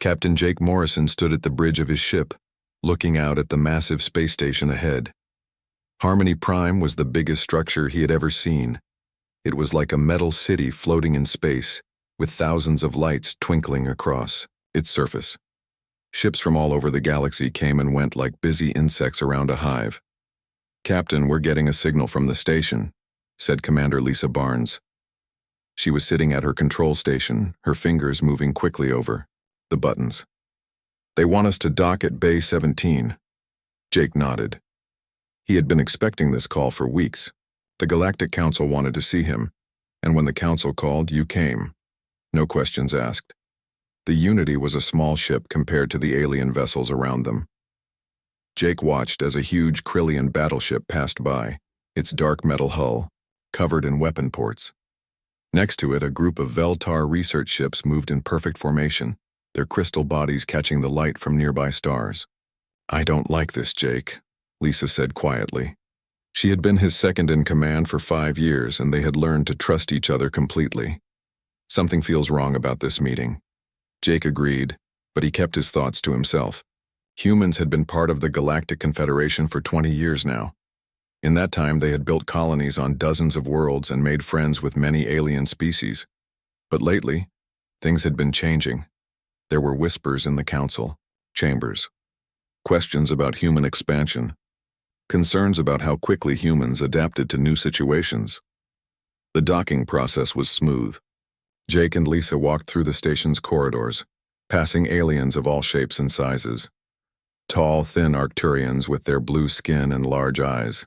Captain Jake Morrison stood at the bridge of his ship, looking out at the massive space station ahead. Harmony Prime was the biggest structure he had ever seen. It was like a metal city floating in space, with thousands of lights twinkling across its surface. Ships from all over the galaxy came and went like busy insects around a hive. "Captain, we're getting a signal from the station," said Commander Lisa Barnes. She was sitting at her control station, her fingers moving quickly over the buttons. "They want us to dock at Bay 17. Jake nodded. He had been expecting this call for weeks. The Galactic Council wanted to see him, and when the Council called, you came. No questions asked. The Unity was a small ship compared to the alien vessels around them. Jake watched as a huge Krillian battleship passed by, its dark metal hull, covered in weapon ports. Next to it, a group of Veltar research ships moved in perfect formation, their crystal bodies catching the light from nearby stars. "I don't like this, Jake," Lisa said quietly. She had been his second in command for 5 years, and they had learned to trust each other completely. "Something feels wrong about this meeting." Jake agreed, but he kept his thoughts to himself. Humans had been part of the Galactic Confederation for 20 years now. In that time, they had built colonies on dozens of worlds and made friends with many alien species. But lately, things had been changing. There were whispers in the council chambers, questions about human expansion, concerns about how quickly humans adapted to new situations. The docking process was smooth. Jake and Lisa walked through the station's corridors, passing aliens of all shapes and sizes. Tall, thin Arcturians with their blue skin and large eyes.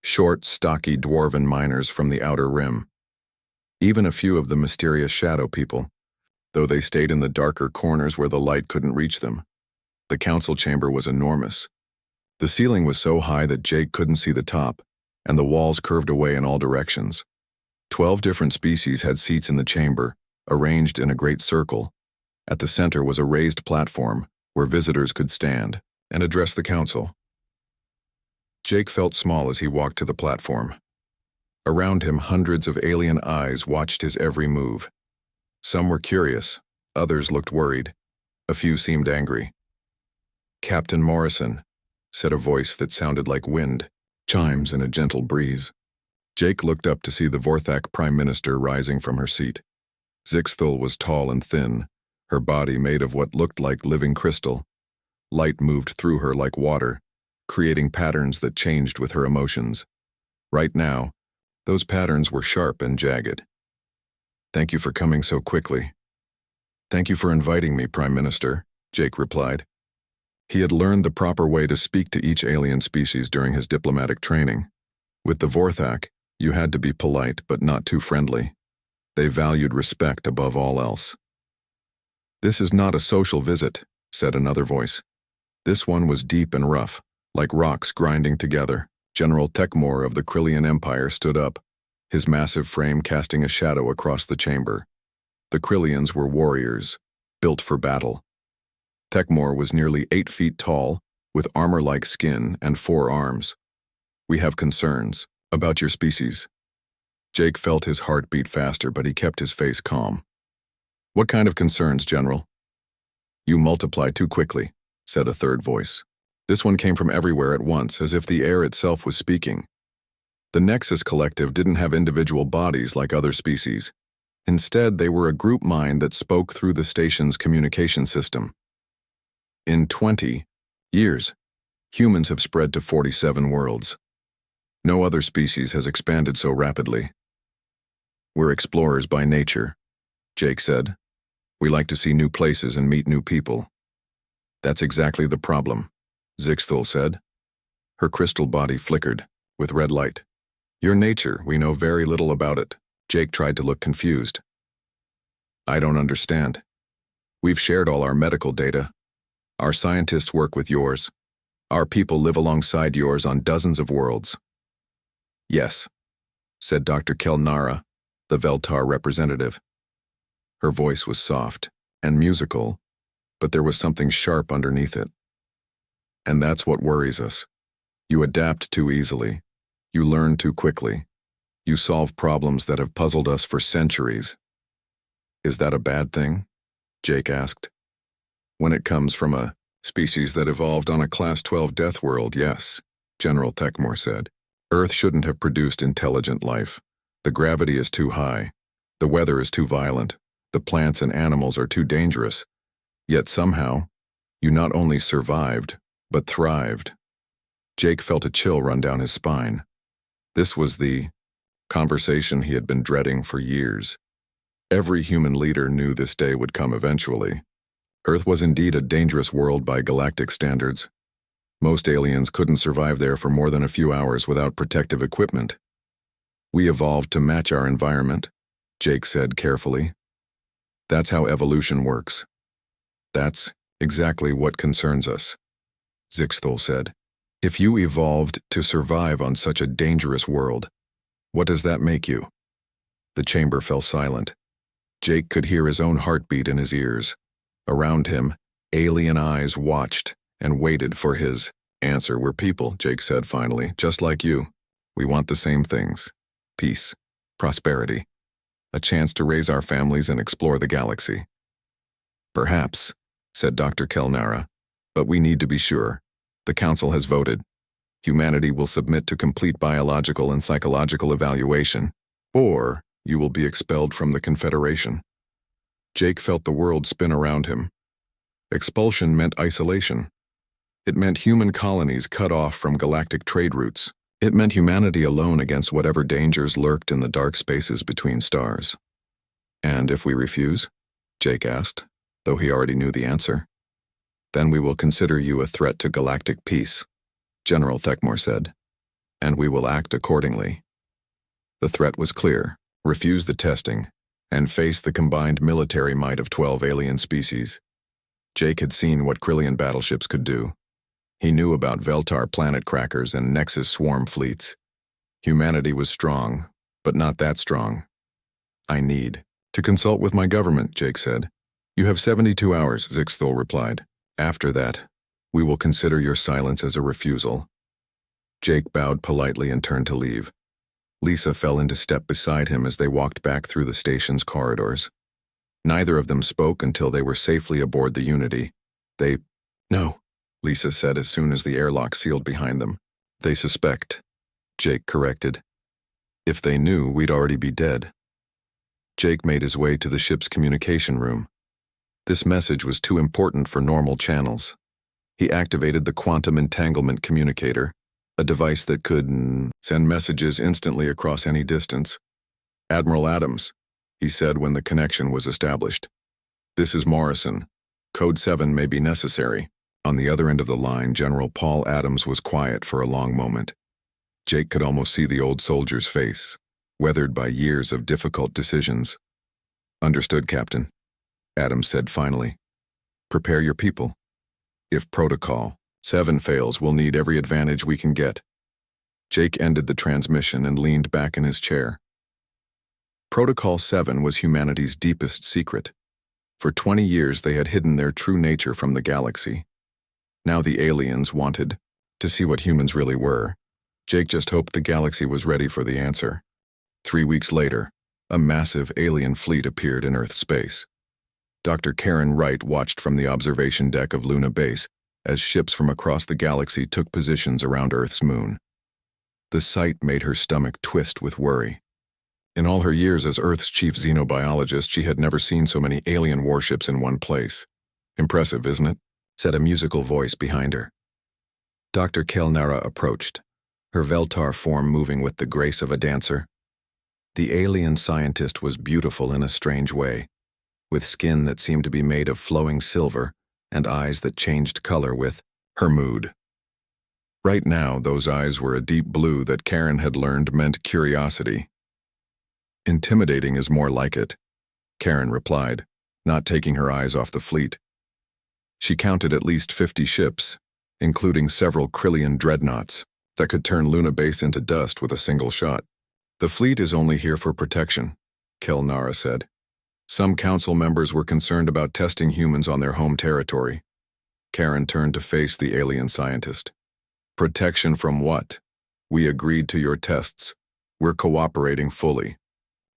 Short, stocky dwarven miners from the outer rim. Even a few of the mysterious shadow people, though they stayed in the darker corners where the light couldn't reach them. The council chamber was enormous. The ceiling was so high that Jake couldn't see the top, and the walls curved away in all directions. 12 different species had seats in the chamber, arranged in a great circle. At the center was a raised platform where visitors could stand and address the council. Jake felt small as he walked to the platform. Around him, hundreds of alien eyes watched his every move. Some were curious, others looked worried, a few seemed angry. "Captain Morrison," said a voice that sounded like wind, chimes in a gentle breeze. Jake looked up to see the Vorthak Prime Minister rising from her seat. Zixthul was tall and thin, her body made of what looked like living crystal. Light moved through her like water, creating patterns that changed with her emotions. Right now, those patterns were sharp and jagged. "Thank you for coming so quickly." "Thank you for inviting me, Prime Minister," Jake replied. He had learned the proper way to speak to each alien species during his diplomatic training. With the Vorthak, you had to be polite but not too friendly. They valued respect above all else. "This is not a social visit," said another voice. This one was deep and rough, like rocks grinding together. General Tekmor of the Krillian Empire stood up, his massive frame casting a shadow across the chamber. The Krillians were warriors, built for battle. Tekmor was nearly 8 feet tall, with armor-like skin and 4 arms. "We have concerns about your species." Jake felt his heart beat faster, but he kept his face calm. "What kind of concerns, General?" "You multiply too quickly," said a third voice. This one came from everywhere at once, as if the air itself was speaking. The Nexus Collective didn't have individual bodies like other species. Instead, they were a group mind that spoke through the station's communication system. In 20 years, humans have spread to 47 worlds. No other species has expanded so rapidly. "We're explorers by nature," Jake said. "We like to see new places and meet new people." "That's exactly the problem," Zixthul said. Her crystal body flickered, with red light. "Your nature, we know very little about it." Jake tried to look confused. "I don't understand. We've shared all our medical data. Our scientists work with yours. Our people live alongside yours on dozens of worlds." "Yes," said Dr. Kelnara, the Veltar representative. Her voice was soft and musical, but there was something sharp underneath it. "And that's what worries us. You adapt too easily. You learn too quickly. You solve problems that have puzzled us for centuries." "Is that a bad thing?" Jake asked. When it comes from a species that evolved on a Class 12 death world, yes, General Thekmore said. Earth shouldn't have produced intelligent life. The gravity is too high. The weather is too violent. The plants and animals are too dangerous. Yet somehow, you not only survived, but thrived. Jake felt a chill run down his spine. This was the conversation he had been dreading for years. Every human leader knew this day would come eventually. Earth was indeed a dangerous world by galactic standards. Most aliens couldn't survive there for more than a few hours without protective equipment. We evolved to match our environment, Jake said carefully. That's how evolution works. That's exactly what concerns us, Zixthul said. If you evolved to survive on such a dangerous world, what does that make you? The chamber fell silent. Jake could hear his own heartbeat in his ears. Around him, alien eyes watched and waited for his answer. We're people, Jake said finally, just like you. We want the same things. Peace, prosperity, a chance to raise our families and explore the galaxy. Perhaps, said Dr. Kelnara, but we need to be sure. The Council has voted. Humanity will submit to complete biological and psychological evaluation, or you will be expelled from the Confederation. Jake felt the world spin around him. Expulsion meant isolation. It meant human colonies cut off from galactic trade routes. It meant humanity alone against whatever dangers lurked in the dark spaces between stars. And if we refuse? Jake asked, though he already knew the answer. Then we will consider you a threat to galactic peace, General Thekmore said, and we will act accordingly. The threat was clear: refuse the testing and face the combined military might of 12 alien species. Jake had seen what Krillian battleships could do. He knew about Veltar planet crackers and Nexus swarm fleets. Humanity was strong, but not that strong. I need to consult with my government, Jake said. You have 72 hours, Zixthul replied. After that, we will consider your silence as a refusal. Jake bowed politely and turned to leave. Lisa fell into step beside him as they walked back through the station's corridors. Neither of them spoke until they were safely aboard the Unity. No, Lisa said as soon as the airlock sealed behind them. They suspect, Jake corrected. If they knew, we'd already be dead. Jake made his way to the ship's communication room. This message was too important for normal channels. He activated the quantum entanglement communicator, a device that could send messages instantly across any distance. Admiral Adams, he said when the connection was established. This is Morrison. Code 7 may be necessary. On the other end of the line, General Paul Adams was quiet for a long moment. Jake could almost see the old soldier's face, weathered by years of difficult decisions. Understood, Captain, Adams said finally. Prepare your people. If Protocol 7 fails, we'll need every advantage we can get. Jake ended the transmission and leaned back in his chair. Protocol 7 was humanity's deepest secret. For 20 years they had hidden their true nature from the galaxy. Now the aliens wanted to see what humans really were. Jake just hoped the galaxy was ready for the answer. 3 weeks later, a massive alien fleet appeared in Earth's space. Dr. Karen Wright watched from the observation deck of Luna Base as ships from across the galaxy took positions around Earth's moon. The sight made her stomach twist with worry. In all her years as Earth's chief xenobiologist, she had never seen so many alien warships in one place. Impressive, isn't it? Said a musical voice behind her. Dr. Kelnara approached, her Veltar form moving with the grace of a dancer. The alien scientist was beautiful in a strange way, with skin that seemed to be made of flowing silver and eyes that changed color with her mood. Right now, those eyes were a deep blue that Karen had learned meant curiosity. Intimidating is more like it, Karen replied, not taking her eyes off the fleet. She counted at least 50 ships, including several Krillian dreadnoughts that could turn Luna Base into dust with a single shot. The fleet is only here for protection, Kelnara said. Some council members were concerned about testing humans on their home territory. Karen turned to face the alien scientist. Protection from what? We agreed to your tests. We're cooperating fully.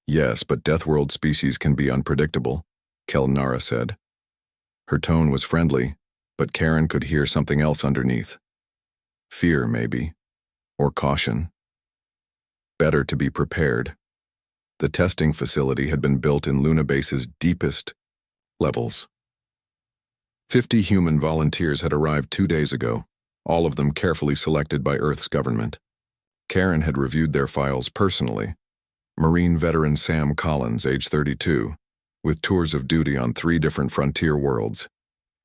Yes, but Deathworld species can be unpredictable, Kelnara said. Her tone was friendly, but Karen could hear something else underneath. Fear, maybe, or caution. Better to be prepared. The testing facility had been built in Luna Base's deepest levels. 50 human volunteers had arrived 2 days ago, all of them carefully selected by Earth's government. Karen had reviewed their files personally. Marine veteran Sam Collins, age 32, with tours of duty on 3 different frontier worlds.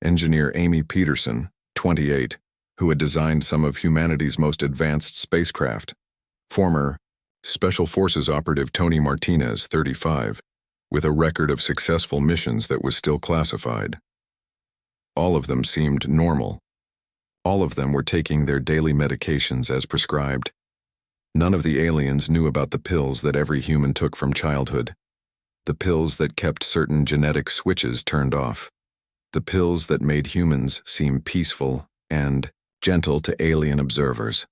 Engineer Amy Peterson, 28, who had designed some of humanity's most advanced spacecraft. Former Special Forces operative Tony Martinez, 35, with a record of successful missions that was still classified. All of them seemed normal. All of them were taking their daily medications as prescribed. None of the aliens knew about the pills that every human took from childhood. The pills that kept certain genetic switches turned off. The pills that made humans seem peaceful and gentle to alien observers.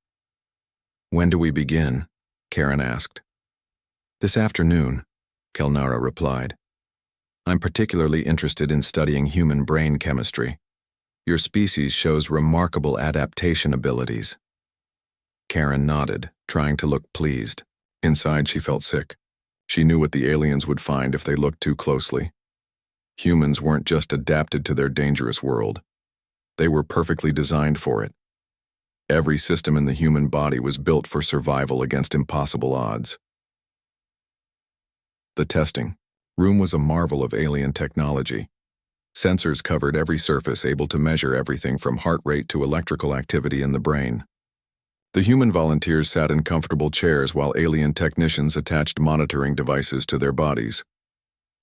"When do we begin?" Karen asked. "This afternoon," Kelnara replied. "I'm particularly interested in studying human brain chemistry. Your species shows remarkable adaptation abilities." Karen nodded, trying to look pleased. Inside, she felt sick. She knew what the aliens would find if they looked too closely. Humans weren't just adapted to their dangerous world. They were perfectly designed for it. Every system in the human body was built for survival against impossible odds. The testing room was a marvel of alien technology. Sensors covered every surface, able to measure everything from heart rate to electrical activity in the brain. The human volunteers sat in comfortable chairs while alien technicians attached monitoring devices to their bodies.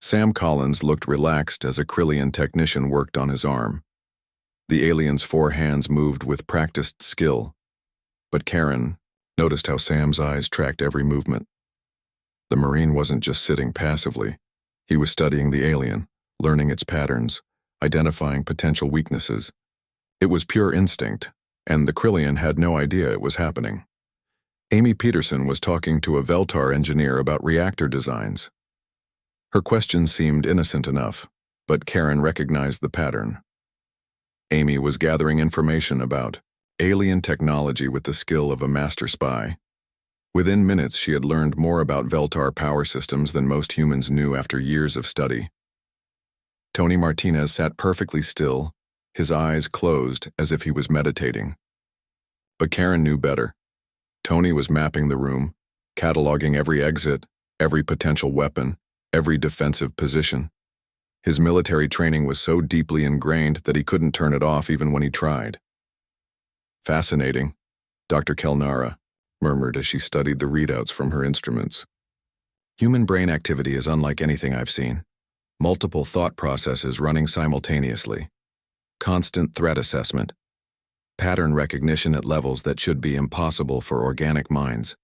Sam Collins looked relaxed as a Krillian technician worked on his arm. The alien's 4 hands moved with practiced skill. But Karen noticed how Sam's eyes tracked every movement. The Marine wasn't just sitting passively. He was studying the alien, learning its patterns, identifying potential weaknesses. It was pure instinct, and the Krillian had no idea it was happening. Amy Peterson was talking to a Veltar engineer about reactor designs. Her questions seemed innocent enough, but Karen recognized the pattern. Amy was gathering information about alien technology with the skill of a master spy. Within minutes, she had learned more about Veltar power systems than most humans knew after years of study. Tony Martinez sat perfectly still, his eyes closed as if he was meditating. But Karen knew better. Tony was mapping the room, cataloging every exit, every potential weapon, every defensive position. His military training was so deeply ingrained that he couldn't turn it off even when he tried. "Fascinating," Dr. Kelnara murmured as she studied the readouts from her instruments. "Human brain activity is unlike anything I've seen. Multiple thought processes running simultaneously. Constant threat assessment. Pattern recognition at levels that should be impossible for organic minds.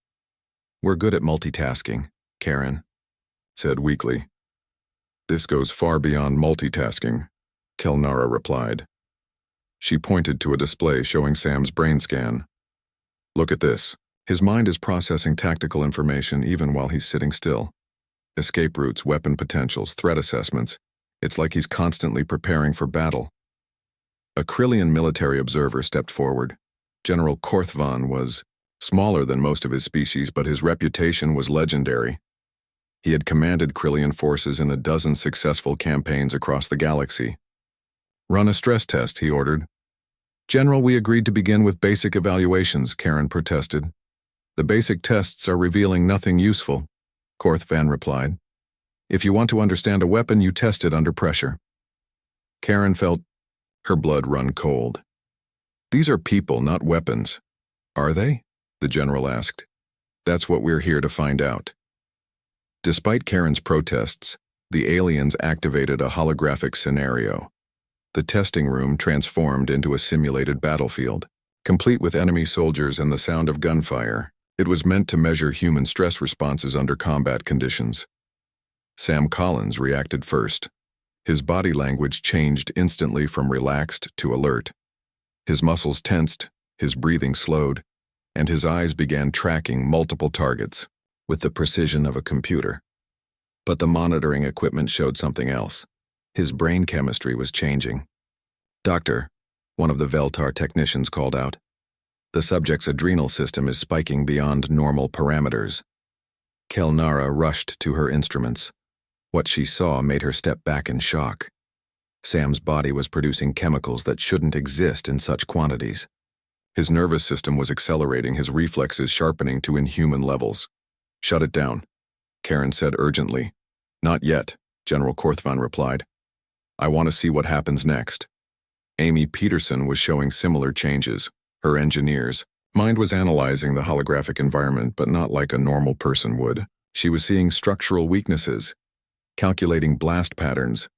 We're good at multitasking," Karen said weakly. "This goes far beyond multitasking," Kelnara replied. She pointed to a display showing Sam's brain scan. "Look at this. His mind is processing tactical information even while he's sitting still. Escape routes, weapon potentials, threat assessments. It's like he's constantly preparing for battle." A Krillian military observer stepped forward. General Korthvan was smaller than most of his species, but his reputation was legendary. He had commanded Krillian forces in a dozen successful campaigns across the galaxy. "Run a stress test," he ordered. "General, we agreed to begin with basic evaluations," Karen protested. "The basic tests are revealing nothing useful," Korthvan replied. "If you want to understand a weapon, you test it under pressure." Karen felt her blood run cold. "These are people, not weapons." "Are they?" the general asked. "That's what we're here to find out." Despite Karen's protests, the aliens activated a holographic scenario. The testing room transformed into a simulated battlefield, complete with enemy soldiers and the sound of gunfire. It was meant to measure human stress responses under combat conditions. Sam Collins reacted first. His body language changed instantly from relaxed to alert. His muscles tensed, his breathing slowed, and his eyes began tracking multiple targets with the precision of a computer. But the monitoring equipment showed something else. His brain chemistry was changing. Doctor, one of the Veltar technicians called out. The subject's adrenal system is spiking beyond normal parameters. Kelnara rushed to her instruments. What she saw made her step back in shock. Sam's body was producing chemicals that shouldn't exist in such quantities. His nervous system was accelerating, his reflexes sharpening to inhuman levels. "Shut it down," Karen said urgently. "Not yet," General Korthvan replied. "I want to see what happens next." Amy Peterson was showing similar changes. Her engineer's mind was analyzing the holographic environment, but not like a normal person would. She was seeing structural weaknesses, calculating blast patterns,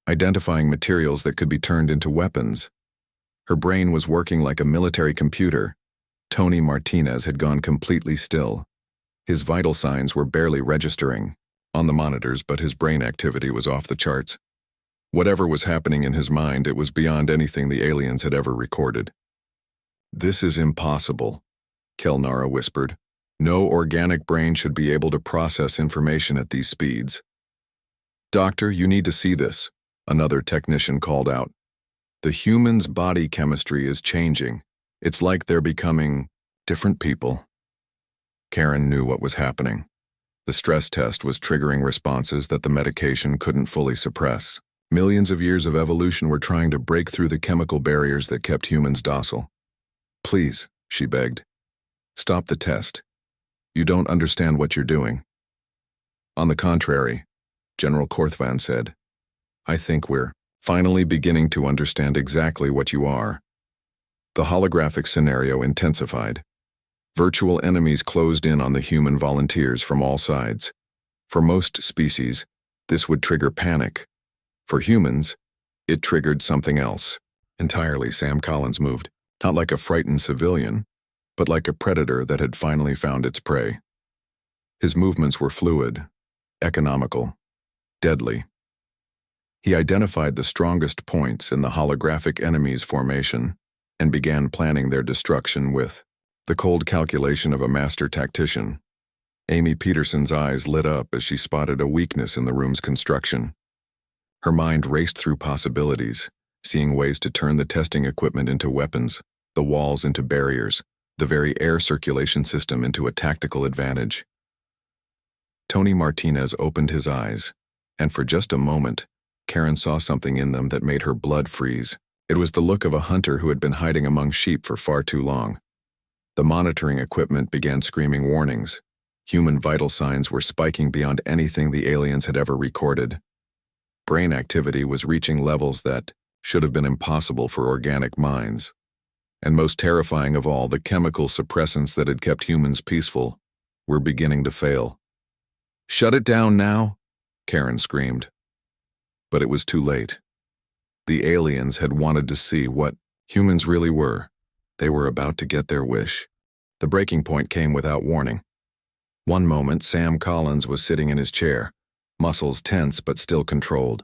identifying materials that could be turned into weapons. Her brain was working like a military computer. Tony Martinez had gone completely still. His vital signs were barely registering on the monitors, but his brain activity was off the charts. Whatever was happening in his mind, it was beyond anything the aliens had ever recorded. "This is impossible," Kelnara whispered. "No organic brain should be able to process information at these speeds." "Doctor, you need to see this," another technician called out. "The human's body chemistry is changing. It's like they're becoming different people." Karen knew what was happening. The stress test was triggering responses that the medication couldn't fully suppress. Millions of years of evolution were trying to break through the chemical barriers that kept humans docile. "Please," she begged. "Stop the test. You don't understand what you're doing." "On the contrary," General Korthvan said, "I think we're finally beginning to understand exactly what you are." The holographic scenario intensified. Virtual enemies closed in on the human volunteers from all sides. For most species, this would trigger panic. For humans, it triggered something else. Entirely, Sam Collins moved, not like a frightened civilian, but like a predator that had finally found its prey. His movements were fluid, economical, deadly. He identified the strongest points in the holographic enemy's formation and began planning their destruction with the cold calculation of a master tactician. Amy Peterson's eyes lit up as she spotted a weakness in the room's construction. Her mind raced through possibilities, seeing ways to turn the testing equipment into weapons, the walls into barriers, the very air circulation system into a tactical advantage. Tony Martinez opened his eyes, and for just a moment, Karen saw something in them that made her blood freeze. It was the look of a hunter who had been hiding among sheep for far too long. The monitoring equipment began screaming warnings. Human vital signs were spiking beyond anything the aliens had ever recorded. Brain activity was reaching levels that should have been impossible for organic minds. And most terrifying of all, the chemical suppressants that had kept humans peaceful were beginning to fail. "Shut it down now," Karen screamed. But it was too late. The aliens had wanted to see what humans really were. They were about to get their wish. The breaking point came without warning. One moment, Sam Collins was sitting in his chair, muscles tense but still controlled.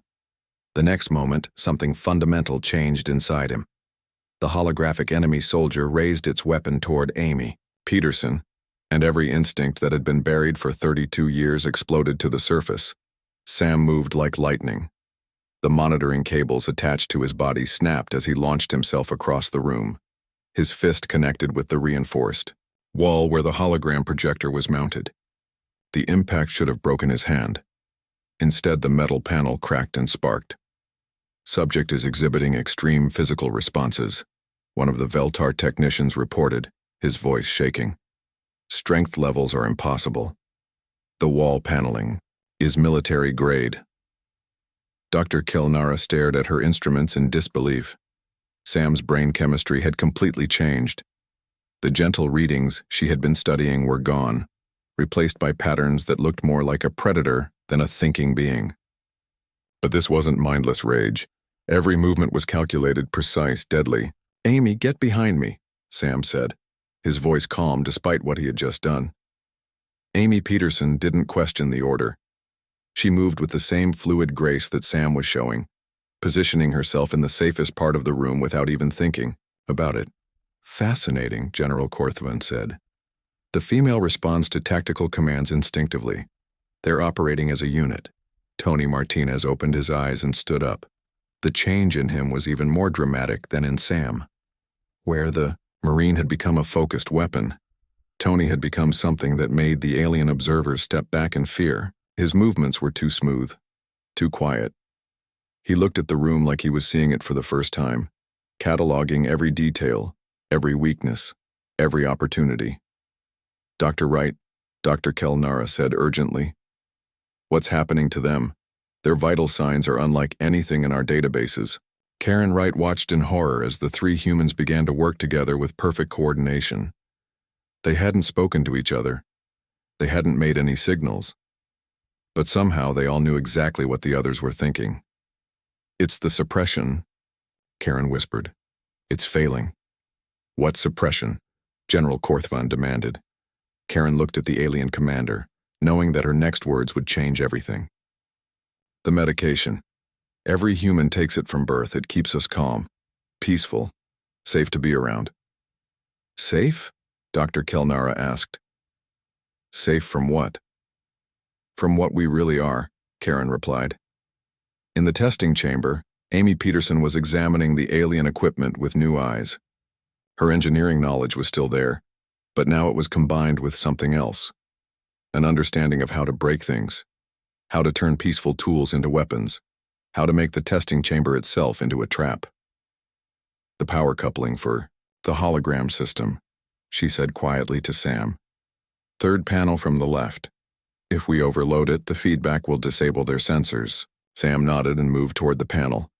The next moment, something fundamental changed inside him. The holographic enemy soldier raised its weapon toward Amy Peterson, and every instinct that had been buried for 32 years exploded to the surface. Sam moved like lightning. The monitoring cables attached to his body snapped as he launched himself across the room. His fist connected with the reinforced wall where the hologram projector was mounted. The impact should have broken his hand. Instead, the metal panel cracked and sparked. "Subject is exhibiting extreme physical responses," one of the Veltar technicians reported, his voice shaking. "Strength levels are impossible. The wall paneling is military grade." Dr. Kelnara stared at her instruments in disbelief. Sam's brain chemistry had completely changed. The gentle readings she had been studying were gone, replaced by patterns that looked more like a predator than a thinking being. But this wasn't mindless rage. Every movement was calculated, precise, deadly. "Amy, get behind me," Sam said, his voice calm despite what he had just done. Amy Peterson didn't question the order. She moved with the same fluid grace that Sam was showing, positioning herself in the safest part of the room without even thinking about it. "Fascinating," General Korthvan said. "The female responds to tactical commands instinctively. They're operating as a unit." Tony Martinez opened his eyes and stood up. The change in him was even more dramatic than in Sam. Where the Marine had become a focused weapon, Tony had become something that made the alien observers step back in fear. His movements were too smooth, too quiet. He looked at the room like he was seeing it for the first time, cataloging every detail, every weakness, every opportunity. "Dr. Wright," Dr. Kelnara said urgently. "What's happening to them? Their vital signs are unlike anything in our databases." Karen Wright watched in horror as the three humans began to work together with perfect coordination. They hadn't spoken to each other. They hadn't made any signals. But somehow they all knew exactly what the others were thinking. "It's the suppression," Karen whispered. "It's failing." "What suppression?" General Korthvan demanded. Karen looked at the alien commander, knowing that her next words would change everything. "The medication. Every human takes it from birth. It keeps us calm, peaceful, safe to be around." "Safe?" Dr. Kelnara asked. "Safe from what?" "From what we really are," Karen replied. In the testing chamber, Amy Peterson was examining the alien equipment with new eyes. Her engineering knowledge was still there, but now it was combined with something else. An understanding of how to break things, how to turn peaceful tools into weapons, how to make the testing chamber itself into a trap. "The power coupling for the hologram system," she said quietly to Sam. "Third panel from the left. If we overload it, the feedback will disable their sensors." Sam nodded and moved toward the panel.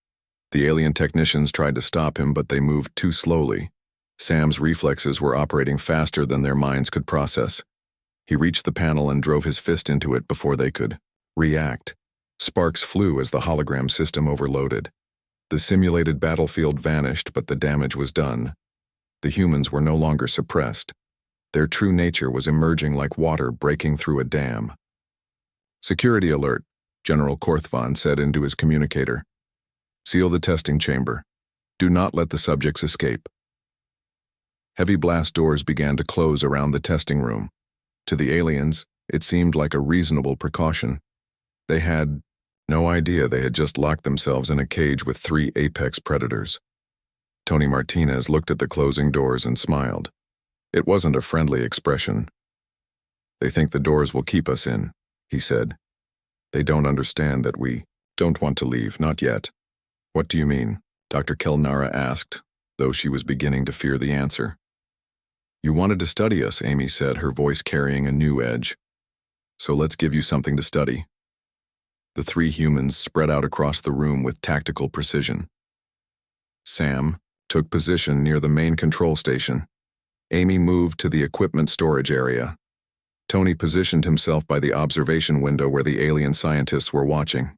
The alien technicians tried to stop him, but they moved too slowly. Sam's reflexes were operating faster than their minds could process. He reached the panel and drove his fist into it before they could react. Sparks flew as the hologram system overloaded. The simulated battlefield vanished, but the damage was done. The humans were no longer suppressed. Their true nature was emerging like water breaking through a dam. "Security alert," General Korthvan said into his communicator. "Seal the testing chamber. Do not let the subjects escape." Heavy blast doors began to close around the testing room. To the aliens, it seemed like a reasonable precaution. They had no idea they had just locked themselves in a cage with three apex predators. Tony Martinez looked at the closing doors and smiled. It wasn't a friendly expression. "They think the doors will keep us in," he said. "They don't understand that we don't want to leave, not yet." "What do you mean?" Dr. Kelnara asked, though she was beginning to fear the answer. "You wanted to study us," Amy said, her voice carrying a new edge. "So let's give you something to study." The three humans spread out across the room with tactical precision. Sam took position near the main control station. Amy moved to the equipment storage area. Tony positioned himself by the observation window where the alien scientists were watching.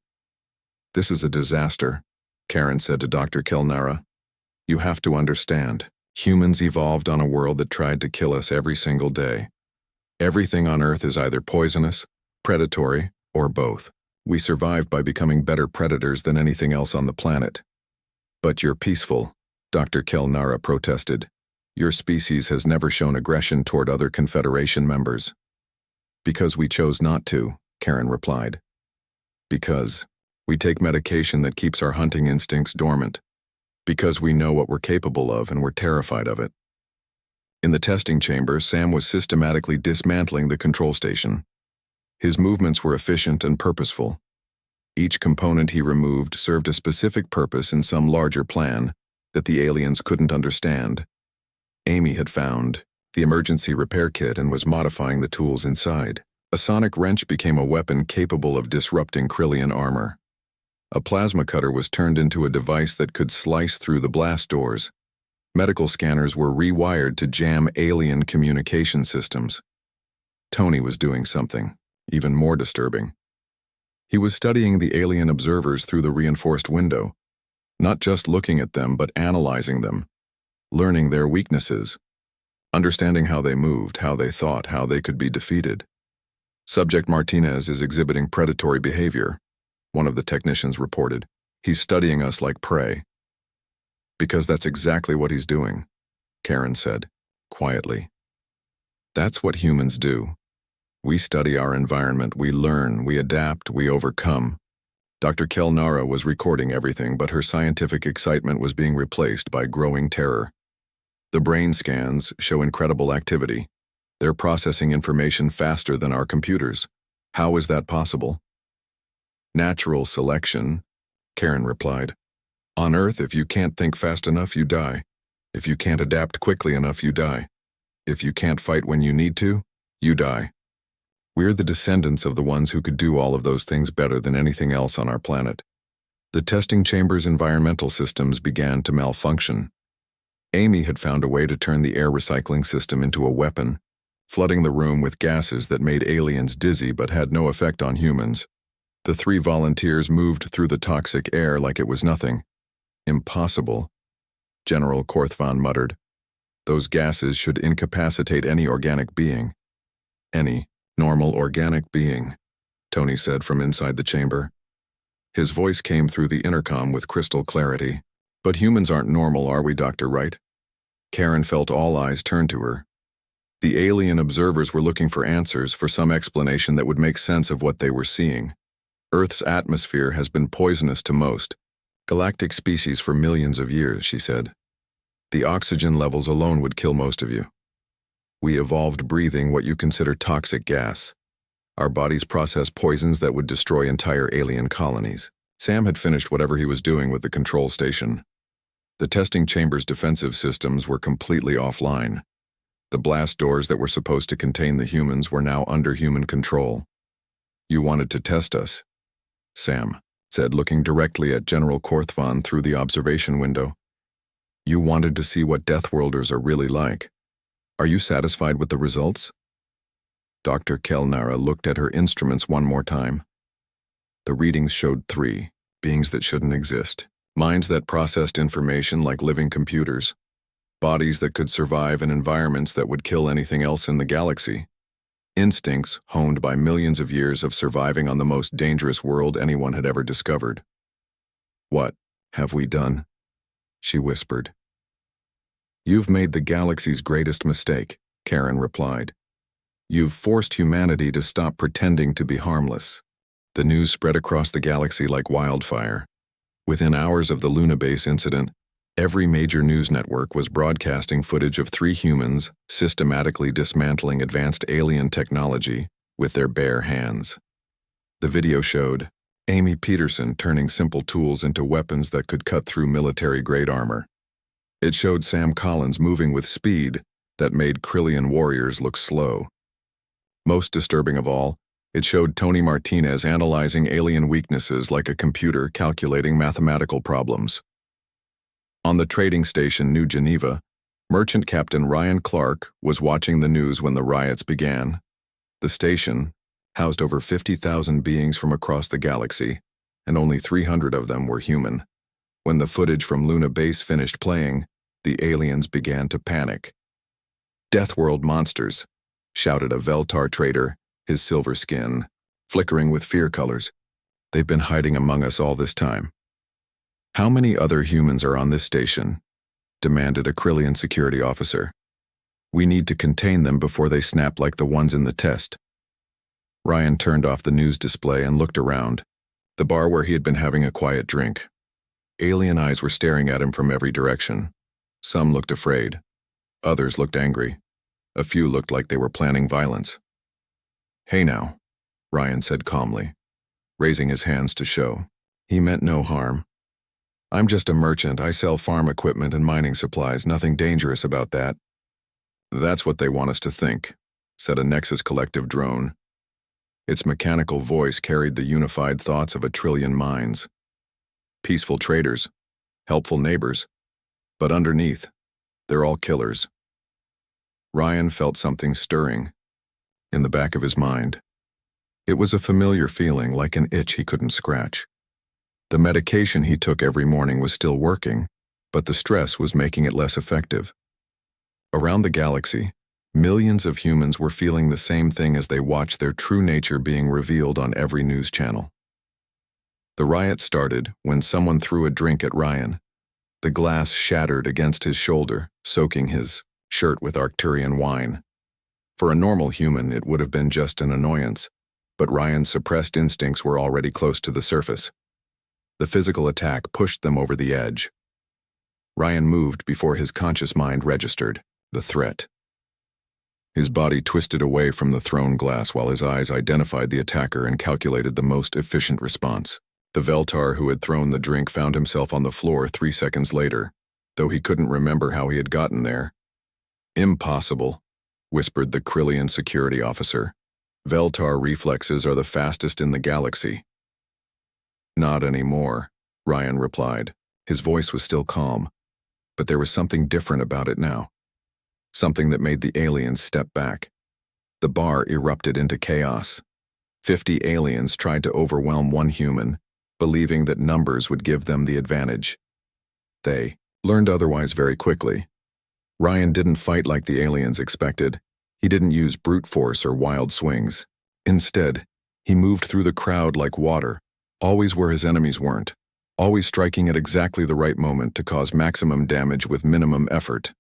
"This is a disaster," Karen said to Dr. Kelnara. "You have to understand. Humans evolved on a world that tried to kill us every single day. Everything on Earth is either poisonous, predatory, or both. We survived by becoming better predators than anything else on the planet." "But you're peaceful," Dr. Kelnara protested. "Your species has never shown aggression toward other Confederation members." "Because we chose not to," Karen replied. "Because we take medication that keeps our hunting instincts dormant. Because we know what we're capable of and we're terrified of it." In the testing chamber, Sam was systematically dismantling the control station. His movements were efficient and purposeful. Each component he removed served a specific purpose in some larger plan that the aliens couldn't understand. Amy had found the emergency repair kit and was modifying the tools inside. A sonic wrench became a weapon capable of disrupting Krillian armor. A plasma cutter was turned into a device that could slice through the blast doors. Medical scanners were rewired to jam alien communication systems. Tony was doing something even more disturbing. He was studying the alien observers through the reinforced window, not just looking at them but analyzing them, learning their weaknesses, understanding how they moved, how they thought, how they could be defeated. "Subject Martinez is exhibiting predatory behavior," one of the technicians reported. "He's studying us like prey." "Because that's exactly what he's doing," Karen said, quietly. "That's what humans do. We study our environment, we learn, we adapt, we overcome." Dr. Kelnara was recording everything, but her scientific excitement was being replaced by growing terror. The brain scans show incredible activity. They're processing information faster than our computers. How is that possible? Natural selection, Karen replied. On Earth, if you can't think fast enough, you die. If you can't adapt quickly enough, you die. If you can't fight when you need to, you die. We're the descendants of the ones who could do all of those things better than anything else on our planet. The testing chamber's environmental systems began to malfunction. Amy had found a way to turn the air recycling system into a weapon, flooding the room with gases that made aliens dizzy but had no effect on humans. The 3 volunteers moved through the toxic air like it was nothing. Impossible, General Korthvan muttered. Those gases should incapacitate any organic being. Any normal organic being, Tony said from inside the chamber. His voice came through the intercom with crystal clarity. But humans aren't normal, are we, Dr. Wright? Karen felt all eyes turn to her. The alien observers were looking for answers, for some explanation that would make sense of what they were seeing. Earth's atmosphere has been poisonous to most galactic species for millions of years, she said. The oxygen levels alone would kill most of you. We evolved breathing what you consider toxic gas. Our bodies process poisons that would destroy entire alien colonies. Sam had finished whatever he was doing with the control station. The testing chamber's defensive systems were completely offline. The blast doors that were supposed to contain the humans were now under human control. You wanted to test us, Sam said, looking directly at General Korthvan through the observation window. You wanted to see what Deathworlders are really like. Are you satisfied with the results? Dr. Kelnara looked at her instruments one more time. The readings showed 3 beings that shouldn't exist. Minds that processed information like living computers. Bodies that could survive in environments that would kill anything else in the galaxy. Instincts honed by millions of years of surviving on the most dangerous world anyone had ever discovered. What have we done? She whispered. You've made the galaxy's greatest mistake, Karen replied. You've forced humanity to stop pretending to be harmless. The news spread across the galaxy like wildfire. Within hours of the Luna Base incident, every major news network was broadcasting footage of 3 humans systematically dismantling advanced alien technology with their bare hands. The video showed Amy Peterson turning simple tools into weapons that could cut through military-grade armor. It showed Sam Collins moving with speed that made Krillian warriors look slow. Most disturbing of all, it showed Tony Martinez analyzing alien weaknesses like a computer calculating mathematical problems. On the trading station New Geneva, Merchant Captain Ryan Clark was watching the news when the riots began. The station housed over 50,000 beings from across the galaxy, and only 300 of them were human. When the footage from Luna Base finished playing, the aliens began to panic. "Deathworld monsters," shouted a Veltar trader, his silver skin flickering with fear colors. "They've been hiding among us all this time." "How many other humans are on this station?" demanded a Krillian security officer. "We need to contain them before they snap like the ones in the test." Ryan turned off the news display and looked around, the bar where he had been having a quiet drink. Alien eyes were staring at him from every direction. Some looked afraid. Others looked angry. A few looked like they were planning violence. "Hey now," Ryan said calmly, raising his hands to show he meant no harm. "I'm just a merchant. I sell farm equipment and mining supplies. Nothing dangerous about that." "That's what they want us to think," said a Nexus Collective drone. Its mechanical voice carried the unified thoughts of 1,000,000,000,000 minds. Peaceful traders, helpful neighbors, but underneath, they're all killers. Ryan felt something stirring in the back of his mind. It was a familiar feeling, like an itch he couldn't scratch. The medication he took every morning was still working, but the stress was making it less effective. Around the galaxy, millions of humans were feeling the same thing as they watched their true nature being revealed on every news channel. The riot started when someone threw a drink at Ryan. The glass shattered against his shoulder, soaking his shirt with Arcturian wine. For a normal human, it would have been just an annoyance, but Ryan's suppressed instincts were already close to the surface. The physical attack pushed them over the edge. Ryan moved before his conscious mind registered the threat. His body twisted away from the thrown glass while his eyes identified the attacker and calculated the most efficient response. The Veltar who had thrown the drink found himself on the floor 3 seconds later, though he couldn't remember how he had gotten there. "Impossible," whispered the Krillian security officer. "Veltar reflexes are the fastest in the galaxy." "Not anymore," Ryan replied. His voice was still calm, but there was something different about it now. Something that made the aliens step back. The bar erupted into chaos. 50 aliens tried to overwhelm one human, believing that numbers would give them the advantage. They learned otherwise very quickly. Ryan didn't fight like the aliens expected. He didn't use brute force or wild swings. Instead, he moved through the crowd like water, always where his enemies weren't, always striking at exactly the right moment to cause maximum damage with minimum effort.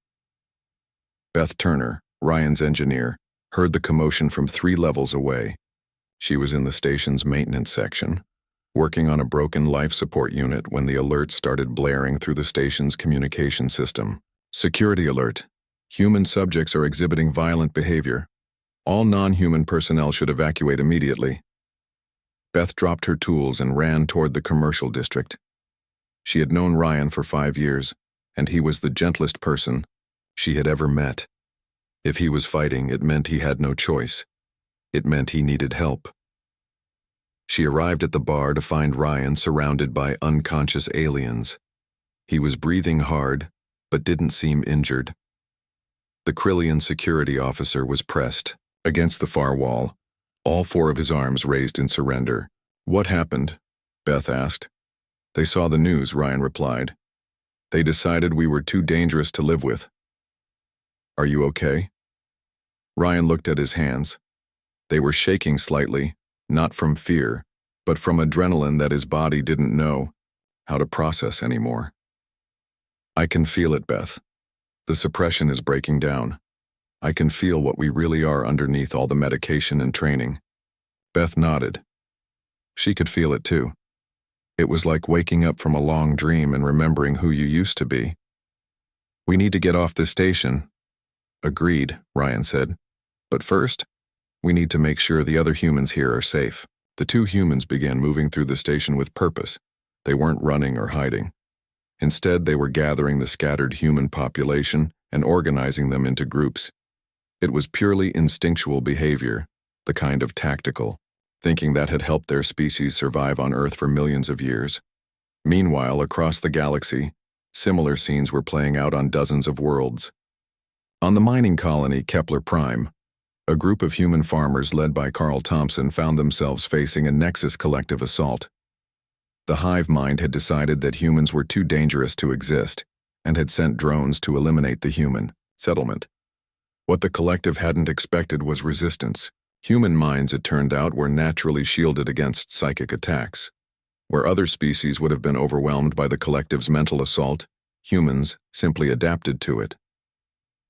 Beth Turner, Ryan's engineer, heard the commotion from 3 levels away. She was in the station's maintenance section, working on a broken life support unit when the alert started blaring through the station's communication system. "Security alert. Human subjects are exhibiting violent behavior. All non-human personnel should evacuate immediately." Beth dropped her tools and ran toward the commercial district. She had known Ryan for 5 years, and he was the gentlest person she had ever met. If he was fighting, it meant he had no choice. It meant he needed help. She arrived at the bar to find Ryan surrounded by unconscious aliens. He was breathing hard, but didn't seem injured. The Krillian security officer was pressed against the far wall, all 4 of his arms raised in surrender. "What happened?" Beth asked. "They saw the news," Ryan replied. "They decided we were too dangerous to live with." "Are you okay?" Ryan looked at his hands. They were shaking slightly, not from fear, but from adrenaline that his body didn't know how to process anymore. "I can feel it, Beth. The suppression is breaking down. I can feel what we really are underneath all the medication and training." Beth nodded. She could feel it too. It was like waking up from a long dream and remembering who you used to be. "We need to get off this station." "Agreed," Ryan said. "But first, we need to make sure the other humans here are safe." The 2 humans began moving through the station with purpose. They weren't running or hiding. Instead, they were gathering the scattered human population and organizing them into groups. It was purely instinctual behavior, the kind of tactical, thinking that had helped their species survive on Earth for millions of years. Meanwhile, across the galaxy, similar scenes were playing out on dozens of worlds. On the mining colony Kepler Prime, a group of human farmers led by Carl Thompson found themselves facing a Nexus collective assault. The hive mind had decided that humans were too dangerous to exist and had sent drones to eliminate the human settlement. What the collective hadn't expected was resistance. Human minds, it turned out, were naturally shielded against psychic attacks. Where other species would have been overwhelmed by the collective's mental assault, humans simply adapted to it.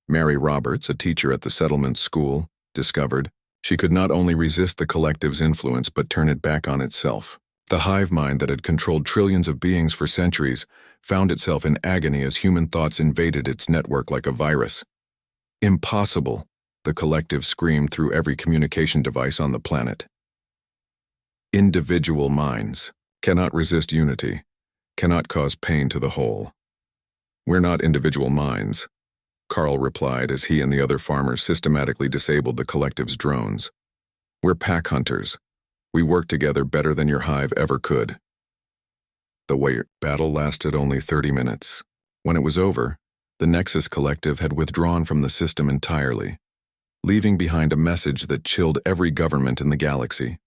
Mary Roberts, a teacher at the settlement school, discovered she could not only resist the collective's influence but turn it back on itself. The hive mind that had controlled trillions of beings for centuries found itself in agony as human thoughts invaded its network like a virus. "Impossible," the collective screamed through every communication device on the planet. "Individual minds cannot resist unity, cannot cause pain to the whole." "We're not individual minds," Carl replied as he and the other farmers systematically disabled the collective's drones. "We're pack hunters. We work together better than your hive ever could." The battle lasted only 30 minutes. When it was over, the Nexus collective had withdrawn from the system entirely, leaving behind a message that chilled every government in the galaxy.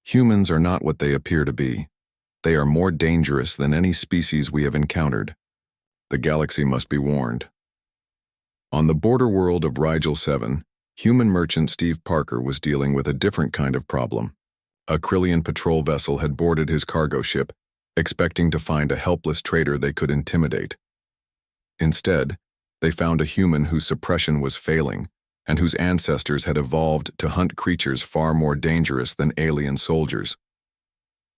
Humans are not what they appear to be. They are more dangerous than any species we have encountered. The galaxy must be warned. On the border world of Rigel 7, human merchant Steve Parker was dealing with a different kind of problem. A Krillian patrol vessel had boarded his cargo ship, expecting to find a helpless trader they could intimidate. Instead, they found a human whose suppression was failing, and whose ancestors had evolved to hunt creatures far more dangerous than alien soldiers.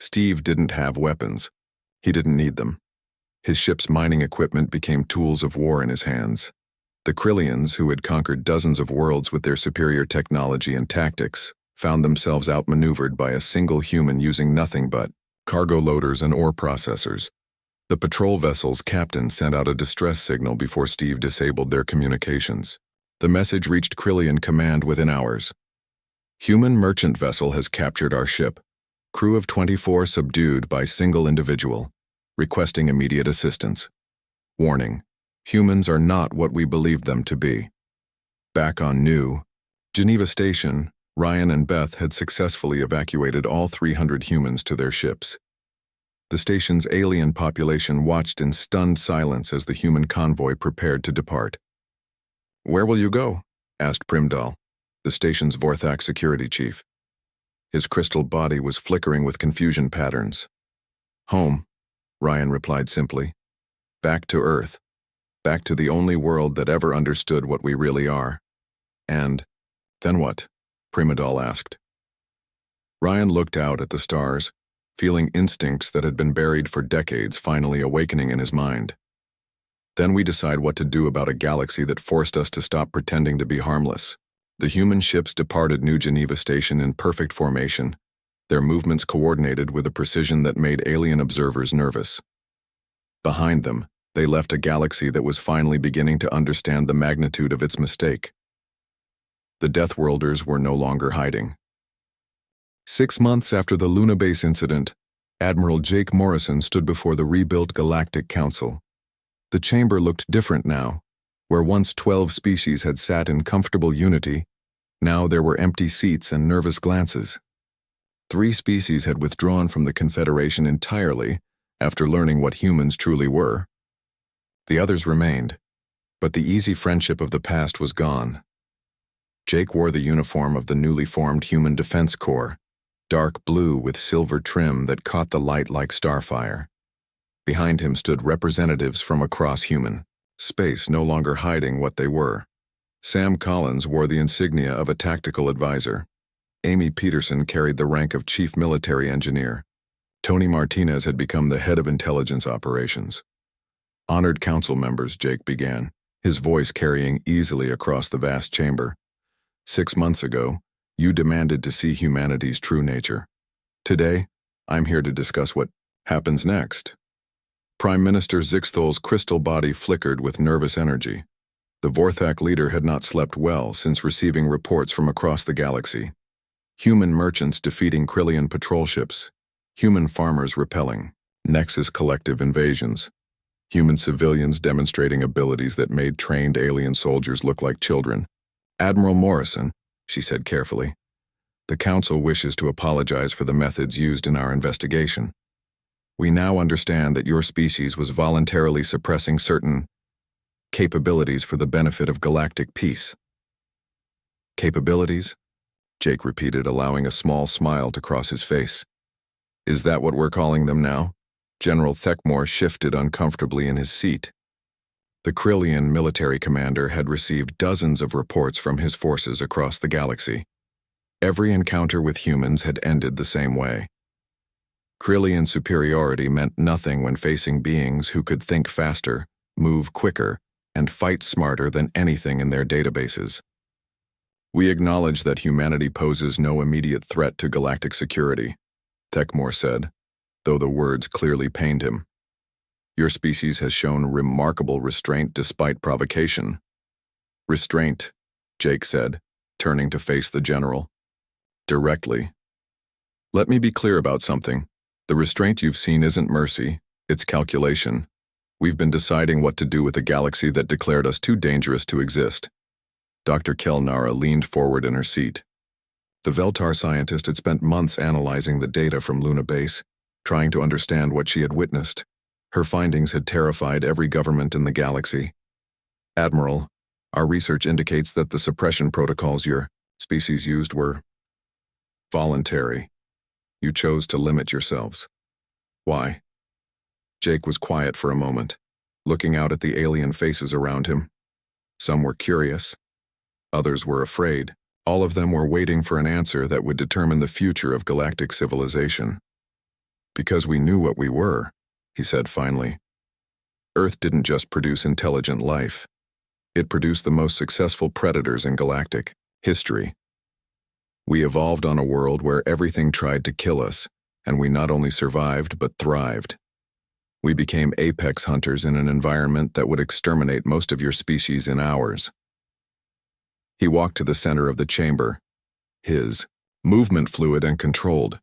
Steve didn't have weapons. He didn't need them. His ship's mining equipment became tools of war in his hands. The Krillians, who had conquered dozens of worlds with their superior technology and tactics, found themselves outmaneuvered by a single human using nothing but cargo loaders and ore processors. The patrol vessel's captain sent out a distress signal before Steve disabled their communications. The message reached Krillian command within hours. Human merchant vessel has captured our ship. Crew of 24 subdued by single individual. Requesting immediate assistance. Warning. Humans are not what we believed them to be. Back on New Geneva Station, Ryan and Beth had successfully evacuated all 300 humans to their ships. The station's alien population watched in stunned silence as the human convoy prepared to depart. "Where will you go?" asked Primdahl, the station's Vorthak security chief. His crystal body was flickering with confusion patterns. "Home," Ryan replied simply. "Back to Earth. Back to the only world that ever understood what we really are." "And then what?" Primdahl asked. Ryan looked out at the stars, feeling instincts that had been buried for decades finally awakening in his mind. "Then we decide what to do about a galaxy that forced us to stop pretending to be harmless." The human ships departed New Geneva Station in perfect formation, their movements coordinated with a precision that made alien observers nervous. Behind them, they left a galaxy that was finally beginning to understand the magnitude of its mistake. The Deathworlders were no longer hiding. 6 months after the Luna Base incident, Admiral Jake Morrison stood before the rebuilt Galactic Council. The chamber looked different now. Where once 12 species had sat in comfortable unity, now there were empty seats and nervous glances. 3 species had withdrawn from the Confederation entirely after learning what humans truly were. The others remained, but the easy friendship of the past was gone. Jake wore the uniform of the newly formed Human Defense Corps, dark blue with silver trim that caught the light like starfire. Behind him stood representatives from across human space, no longer hiding what they were. Sam Collins wore the insignia of a tactical advisor. Amy Peterson carried the rank of chief military engineer. Tony Martinez had become the head of intelligence operations. "Honored council members," Jake began, his voice carrying easily across the vast chamber. 6 months ago, you demanded to see humanity's true nature. Today, I'm here to discuss what happens next. Prime Minister Zixthol's crystal body flickered with nervous energy. The Vorthak leader had not slept well since receiving reports from across the galaxy. Human merchants defeating Krillian patrol ships, human farmers repelling Nexus collective invasions, human civilians demonstrating abilities that made trained alien soldiers look like children. "Admiral Morrison," she said carefully, "the Council wishes to apologize for the methods used in our investigation. We now understand that your species was voluntarily suppressing certain capabilities for the benefit of galactic peace." "Capabilities?" Jake repeated, allowing a small smile to cross his face. "Is that what we're calling them now?" General Thekmore shifted uncomfortably in his seat. The Krillian military commander had received dozens of reports from his forces across the galaxy. Every encounter with humans had ended the same way. Krillian superiority meant nothing when facing beings who could think faster, move quicker, and fight smarter than anything in their databases. "We acknowledge that humanity poses no immediate threat to galactic security," Thekmore said, though the words clearly pained him. "Your species has shown remarkable restraint despite provocation." "Restraint," Jake said, turning to face the general. Directly. "Let me be clear about something. The restraint you've seen isn't mercy, it's calculation. We've been deciding what to do with a galaxy that declared us too dangerous to exist." Dr. Kelnara leaned forward in her seat. The Veltar scientist had spent months analyzing the data from Luna Base, trying to understand what she had witnessed. Her findings had terrified every government in the galaxy. "Admiral, our research indicates that the suppression protocols your species used were voluntary. You chose to limit yourselves. Why?" Jake was quiet for a moment, looking out at the alien faces around him. Some were curious. Others were afraid. All of them were waiting for an answer that would determine the future of galactic civilization. Because we knew what we were, he said finally. Earth didn't just produce intelligent life. It produced the most successful predators in galactic history. We evolved on a world where everything tried to kill us, and we not only survived but thrived. We became apex hunters in an environment that would exterminate most of your species in hours. He walked to the center of the chamber, his movement fluid and controlled.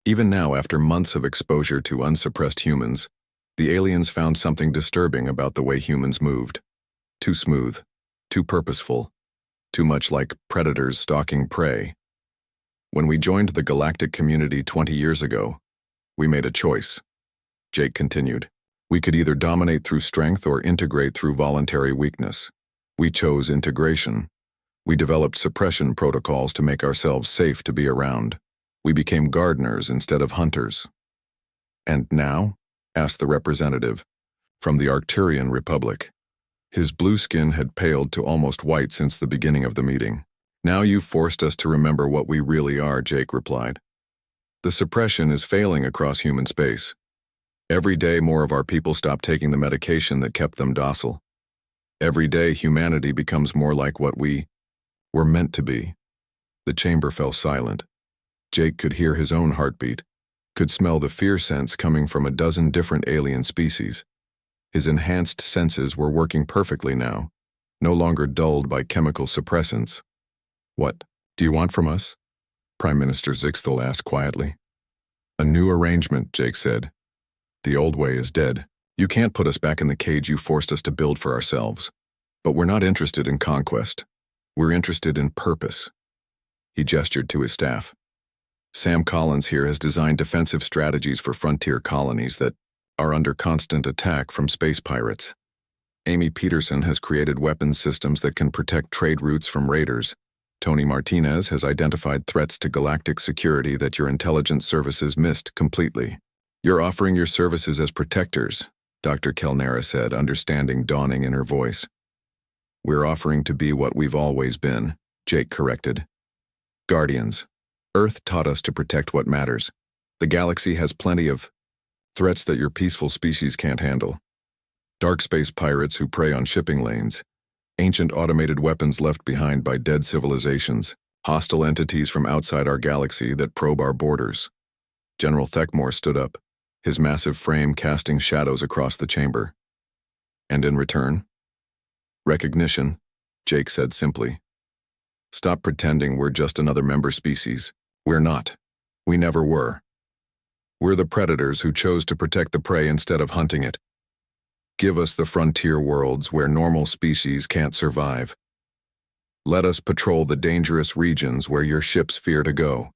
Even now, after months of exposure to unsuppressed humans, the aliens found something disturbing about the way humans moved. Too smooth, too purposeful, too much like predators stalking prey. When we joined the galactic community 20 years ago, we made a choice. Jake continued. We could either dominate through strength or integrate through voluntary weakness. We chose integration. We developed suppression protocols to make ourselves safe to be around. We became gardeners instead of hunters. And now? Asked the representative, from the Arcturian Republic. His blue skin had paled to almost white since the beginning of the meeting. Now you've forced us to remember what we really are, Jake replied. The suppression is failing across human space. Every day more of our people stop taking the medication that kept them docile. Every day humanity becomes more like what we were meant to be. The chamber fell silent. Jake could hear his own heartbeat, could smell the fear sense coming from a dozen different alien species. His enhanced senses were working perfectly now, no longer dulled by chemical suppressants. What do you want from us? Prime Minister Zixthal asked quietly. A new arrangement, Jake said. The old way is dead. You can't put us back in the cage you forced us to build for ourselves. But we're not interested in conquest. We're interested in purpose. He gestured to his staff. Sam Collins here has designed defensive strategies for frontier colonies that are under constant attack from space pirates. Amy Peterson has created weapons systems that can protect trade routes from raiders. Tony Martinez has identified threats to galactic security that your intelligence services missed completely. You're offering your services as protectors, Dr. Kelnera said, understanding dawning in her voice. We're offering to be what we've always been, Jake corrected. Guardians. Earth taught us to protect what matters. The galaxy has plenty of threats that your peaceful species can't handle. Dark space pirates who prey on shipping lanes, ancient automated weapons left behind by dead civilizations, hostile entities from outside our galaxy that probe our borders. General Thekmore stood up, his massive frame casting shadows across the chamber. And in return? Recognition, Jake said simply. Stop pretending we're just another member species. We're not. We never were. We're the predators who chose to protect the prey instead of hunting it. Give us the frontier worlds where normal species can't survive. Let us patrol the dangerous regions where your ships fear to go.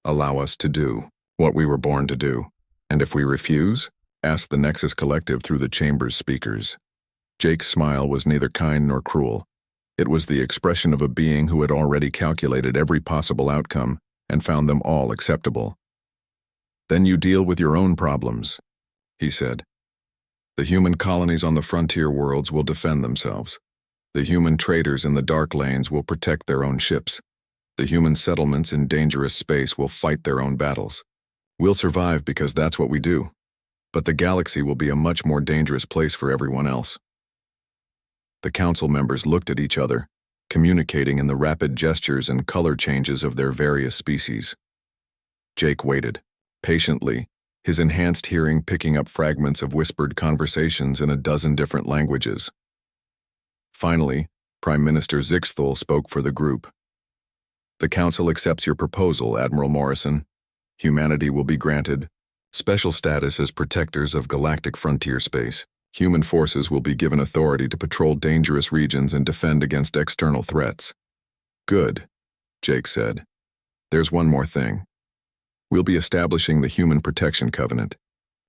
Allow us to do what we were born to do. And if we refuse? Asked the Nexus Collective through the chamber's speakers. Jake's smile was neither kind nor cruel. It was the expression of a being who had already calculated every possible outcome and found them all acceptable. Then you deal with your own problems, he said. The human colonies on the frontier worlds will defend themselves. The human traders in the dark lanes will protect their own ships. The human settlements in dangerous space will fight their own battles. We'll survive because that's what we do. But the galaxy will be a much more dangerous place for everyone else. The council members looked at each other, communicating in the rapid gestures and color changes of their various species. Jake waited, patiently, his enhanced hearing picking up fragments of whispered conversations in a dozen different languages. Finally, Prime Minister Zixthal spoke for the group. The Council accepts your proposal, Admiral Morrison. Humanity will be granted special status as protectors of galactic frontier space. Human forces will be given authority to patrol dangerous regions and defend against external threats. Good, Jake said. There's one more thing. We'll be establishing the Human Protection Covenant.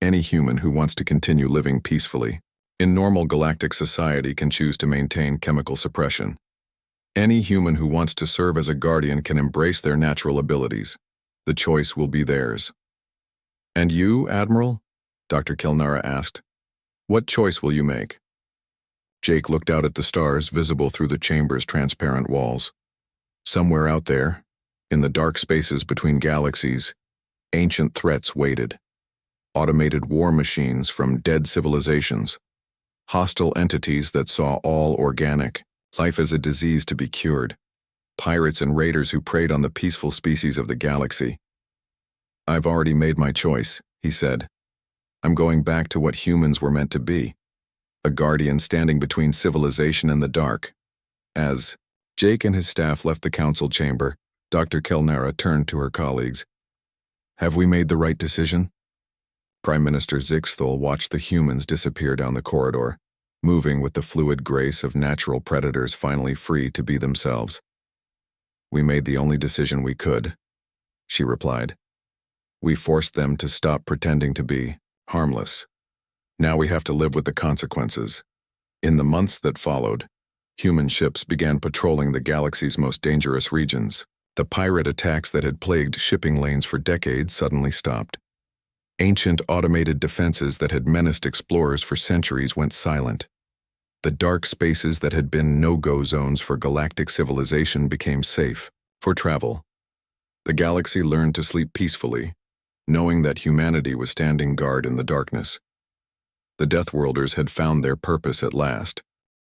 Any human who wants to continue living peacefully in normal galactic society can choose to maintain chemical suppression. Any human who wants to serve as a guardian can embrace their natural abilities. The choice will be theirs. And you, Admiral? Dr. Kelnara asked. What choice will you make? Jake looked out at the stars visible through the chamber's transparent walls. Somewhere out there, in the dark spaces between galaxies, ancient threats waited. automated war machines from dead civilizations, hostile entities that saw all organic life as a disease to be cured, pirates and raiders who preyed on the peaceful species of the galaxy. "I've already made my choice," he said. "I'm going back to what humans were meant to be, a guardian standing between civilization and the dark." As Jake and his staff left the council chamber, Dr. Kelnara turned to her colleagues. "Have we made the right decision?" Prime Minister Zixthal watched the humans disappear down the corridor, moving with the fluid grace of natural predators finally free to be themselves. "We made the only decision we could," she replied. "We forced them to stop pretending to be harmless. Now we have to live with the consequences." In the months that followed, human ships began patrolling the galaxy's most dangerous regions. The pirate attacks that had plagued shipping lanes for decades suddenly stopped. Ancient automated defenses that had menaced explorers for centuries went silent. The dark spaces that had been no-go zones for galactic civilization became safe for travel. The galaxy learned to sleep peacefully, knowing that humanity was standing guard in the darkness. The Deathworlders had found their purpose at last,